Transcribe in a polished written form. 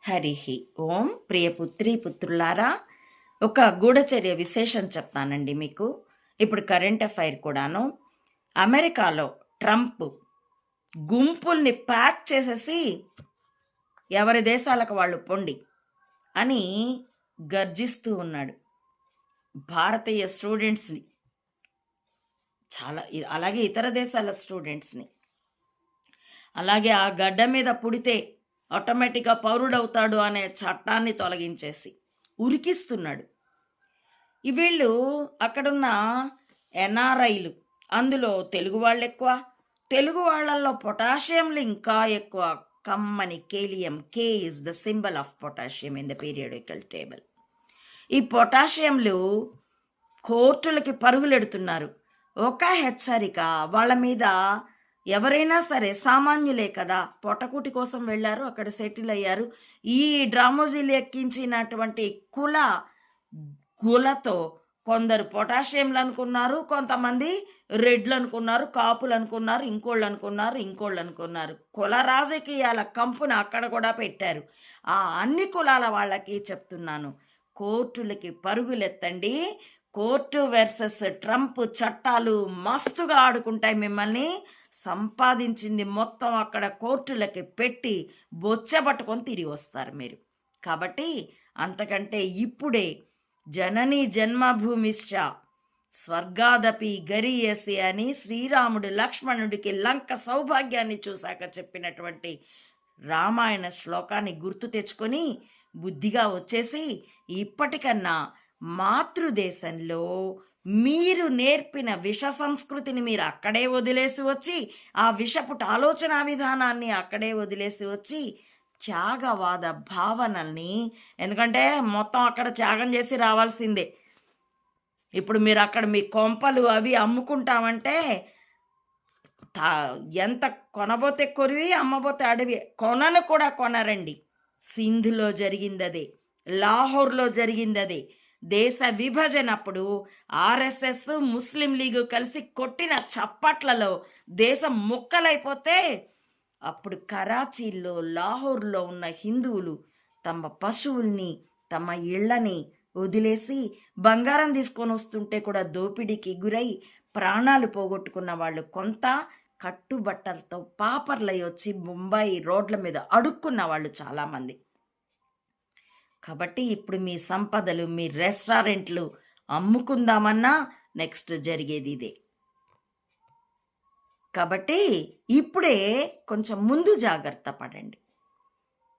హరి ఓం. ప్రియపుత్రి పుత్రులారా, ఒక గూఢచర్య విశేషం చెప్తానండి మీకు. ఇప్పుడు కరెంట్ అఫైర్ కూడాను. అమెరికాలో ట్రంప్ గుంపుల్ని ప్యాక్ చేసేసి ఎవరి దేశాలకు వాళ్ళు పొండి అని గర్జిస్తూ ఉన్నాడు. భారతీయ స్టూడెంట్స్ని, అలాగే ఇతర దేశాల స్టూడెంట్స్ని, అలాగే ఆ గడ్డ మీద పుడితే ఆటోమేటిక్గా పౌరుడవుతాడు అనే చట్టాన్ని తొలగించేసి ఉరికిస్తున్నాడు. వీళ్ళు అక్కడున్న ఎన్ఆర్ఐలు, అందులో తెలుగు వాళ్ళు ఎక్కువ. తెలుగు వాళ్ళల్లో పొటాషియంలు ఇంకా ఎక్కువ. కమ్మని kalium, K is the symbol of potassium in the periodical table. ఈ పొటాషియంలు కోర్టులకి పరుగులెడుతున్నారు. ఒక హెచ్చరిక వాళ్ళ మీద. ఎవరైనా సరే సామాన్యులే కదా, పొట్టకూటి కోసం వెళ్ళారు, అక్కడ సెటిల్ అయ్యారు. ఈ డ్రామోజీలు ఎక్కించినటువంటి కులతో కొందరు పొటాషియంలు అనుకున్నారు, కొంతమంది రెడ్లు అనుకున్నారు, కాపులు అనుకున్నారు, ఇంకోళ్ళు అనుకున్నారు. కుల రాజకీయాల కంపును అక్కడ కూడా పెట్టారు. ఆ అన్ని కులాల వాళ్ళకి చెప్తున్నాను, కోర్టులకి పరుగులెత్తండి. కోర్టు వర్సెస్ ట్రంప్ చట్టాలు మస్తుగా ఆడుకుంటాయి. మిమ్మల్ని సంపాదించింది మొత్తం అక్కడ కోర్టులకి పెట్టి బొచ్చబట్టుకొని తిరిగి వస్తారు మీరు. కాబట్టి అంతకంటే ఇప్పుడే జనని జన్మభూమిశ్చ స్వర్గాదపి గరీయసి అని శ్రీరాముడు లక్ష్మణుడికి లంక సౌభాగ్యాన్ని చూశాక చెప్పినటువంటి రామాయణ శ్లోకాన్ని గుర్తు తెచ్చుకొని బుద్ధిగా వచ్చేసి ఇప్పటికన్నా మాతృదేశంలో మీరు నేర్పిన విష సంస్కృతిని మీరు అక్కడే వదిలేసి వచ్చి, ఆ విషపుట ఆలోచన విధానాన్ని అక్కడే వదిలేసి వచ్చి, త్యాగవాద భావనల్ని, ఎందుకంటే మొత్తం అక్కడ త్యాగం చేసి రావాల్సిందే. ఇప్పుడు మీరు అక్కడ మీ కొంపలు అవి అమ్ముకుంటామంటే ఎంత కొనబోతే కొరివి, అమ్మబోతే అడవి. కొనను కూడా కొనరండి. సింధులో జరిగిందదే, లాహోర్లో జరిగిందదే. దేశ విభజనప్పుడు ఆర్ఎస్ఎస్, ముస్లిం లీగు కలిసి కొట్టిన చప్పట్లలో దేశం ముక్కలైపోతే అప్పుడు కరాచీలో, లాహోర్లో ఉన్న హిందువులు తమ పశువుల్ని, తమ ఇళ్లని వదిలేసి బంగారం తీసుకొని వస్తుంటే కూడా దోపిడీకి గురై ప్రాణాలు పోగొట్టుకున్న వాళ్ళు కొంత, కట్టుబట్టలతో పాపర్లై వచ్చి ముంబై రోడ్ల మీద అడుక్కున్న వాళ్ళు చాలామంది. కాబట్టి ఇప్పుడు మీ సంపదలు, మీ రెస్టారెంట్లు అమ్ముకుందామన్నా నెక్స్ట్ జరిగేది ఇదే. కాబట్టి ఇప్పుడే కొంచెం ముందు జాగ్రత్త పడండి.